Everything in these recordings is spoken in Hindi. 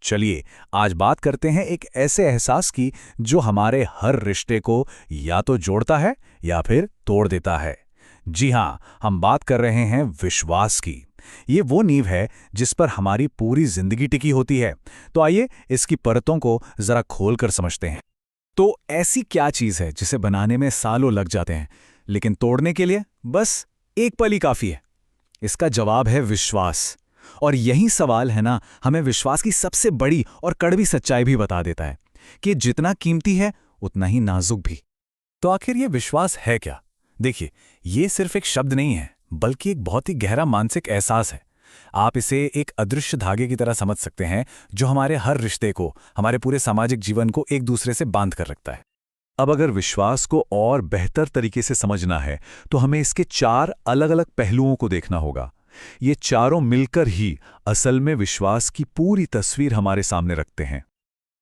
चलिए आज बात करते हैं एक ऐसे एहसास की जो हमारे हर रिश्ते को या तो जोड़ता है या फिर तोड़ देता है। जी हाँ, हम बात कर रहे हैं विश्वास की। ये वो नींव है जिस पर हमारी पूरी जिंदगी टिकी होती है। तो आइए इसकी परतों को जरा खोल कर समझते हैं। तो ऐसी क्या चीज है जिसे बनाने में सालों लग जाते हैं, लेकिन तोड़ने के लिए बस एक पल ही काफी है? इसका जवाब है विश्वास। और यही सवाल है ना, हमें विश्वास की सबसे बड़ी और कड़वी सच्चाई भी बता देता है कि जितना कीमती है उतना ही नाजुक भी। तो आखिर ये विश्वास है क्या? देखिए, ये सिर्फ एक शब्द नहीं है, बल्कि एक बहुत ही गहरा मानसिक एहसास है। आप इसे एक अदृश्य धागे की तरह समझ सकते हैं जो हमारे हर रिश्ते को, हमारे पूरे सामाजिक जीवन को एक दूसरे से बांध कर रखता है। अब अगर विश्वास को और बेहतर तरीके से समझना है तो हमें इसके 4 अलग-अलग पहलुओं को देखना होगा। ये चारों मिलकर ही असल में विश्वास की पूरी तस्वीर हमारे सामने रखते हैं।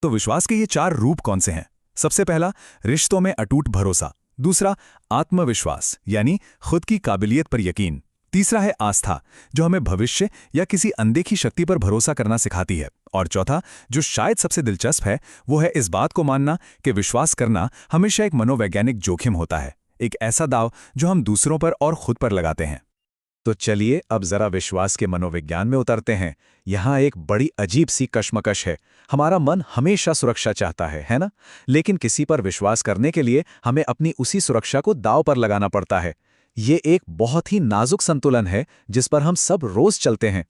तो विश्वास के ये 4 रूप कौन से हैं? सबसे पहला, रिश्तों में अटूट भरोसा। दूसरा, आत्मविश्वास यानी खुद की काबिलियत पर यकीन। तीसरा है आस्था, जो हमें भविष्य या किसी अनदेखी शक्ति पर भरोसा करना सिखाती है। और चौथा, जो शायद सबसे दिलचस्प है, वो है इस बात को मानना कि विश्वास करना हमेशा एक मनोवैज्ञानिक जोखिम होता है, एक ऐसा दांव जो हम दूसरों पर और खुद पर लगाते हैं। तो चलिए अब जरा विश्वास के मनोविज्ञान में उतरते हैं। यहाँ एक बड़ी अजीब सी कश्मकश है। हमारा मन हमेशा सुरक्षा चाहता है ना? लेकिन किसी पर विश्वास करने के लिए हमें अपनी उसी सुरक्षा को दांव पर लगाना पड़ता है। ये एक बहुत ही नाजुक संतुलन है जिस पर हम सब रोज चलते हैं।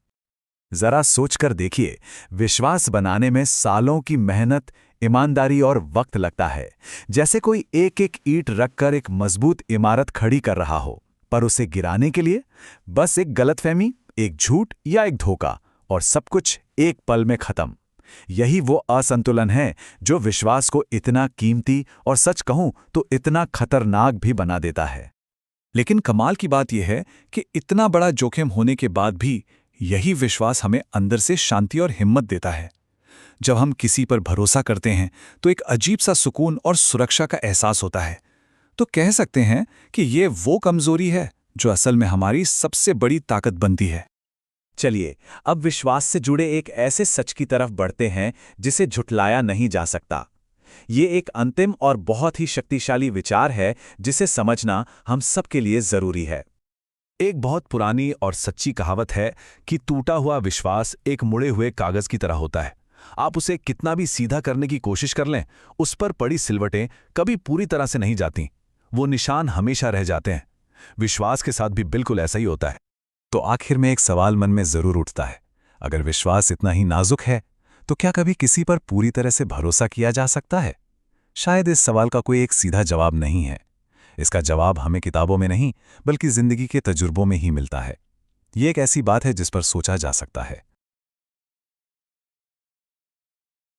जरा सोचकर देखिए, विश्वास बनाने में सालों की मेहनत, ईमानदारी और वक्त लगता है। जैसे कोई एक एक ईंट रखकर एक मजबूत इमारत खड़ी कर रहा हो, पर उसे गिराने के लिए बस एक गलतफहमी, एक झूठ या एक धोखा, और सब कुछ एक पल में खत्म। यही वो असंतुलन है जो विश्वास को इतना कीमती और सच कहूं तो इतना खतरनाक भी बना देता है। लेकिन कमाल की बात यह है कि इतना बड़ा जोखिम होने के बाद भी यही विश्वास हमें अंदर से शांति और हिम्मत देता है। जब हम किसी पर भरोसा करते हैं तो एक अजीब सा सुकून और सुरक्षा का एहसास होता है। तो कह सकते हैं कि ये वो कमजोरी है जो असल में हमारी सबसे बड़ी ताकत बनती है। चलिए अब विश्वास से जुड़े एक ऐसे सच की तरफ बढ़ते हैं जिसे झुठलाया नहीं जा सकता। ये एक अंतिम और बहुत ही शक्तिशाली विचार है जिसे समझना हम सबके लिए जरूरी है। एक बहुत पुरानी और सच्ची कहावत है कि टूटा हुआ विश्वास एक मुड़े हुए कागज की तरह होता है। आप उसे कितना भी सीधा करने की कोशिश कर लें, उस पर पड़ी सिलवटें कभी पूरी तरह से नहीं जाती। वो निशान हमेशा रह जाते हैं। विश्वास के साथ भी बिल्कुल ऐसा ही होता है। तो आखिर में एक सवाल मन में जरूर उठता है, अगर विश्वास इतना ही नाजुक है तो क्या कभी किसी पर पूरी तरह से भरोसा किया जा सकता है? शायद इस सवाल का कोई एक सीधा जवाब नहीं है। इसका जवाब हमें किताबों में नहीं, बल्कि जिंदगी के तजुर्बों में ही मिलता है। ये एक ऐसी बात है जिस पर सोचा जा सकता है।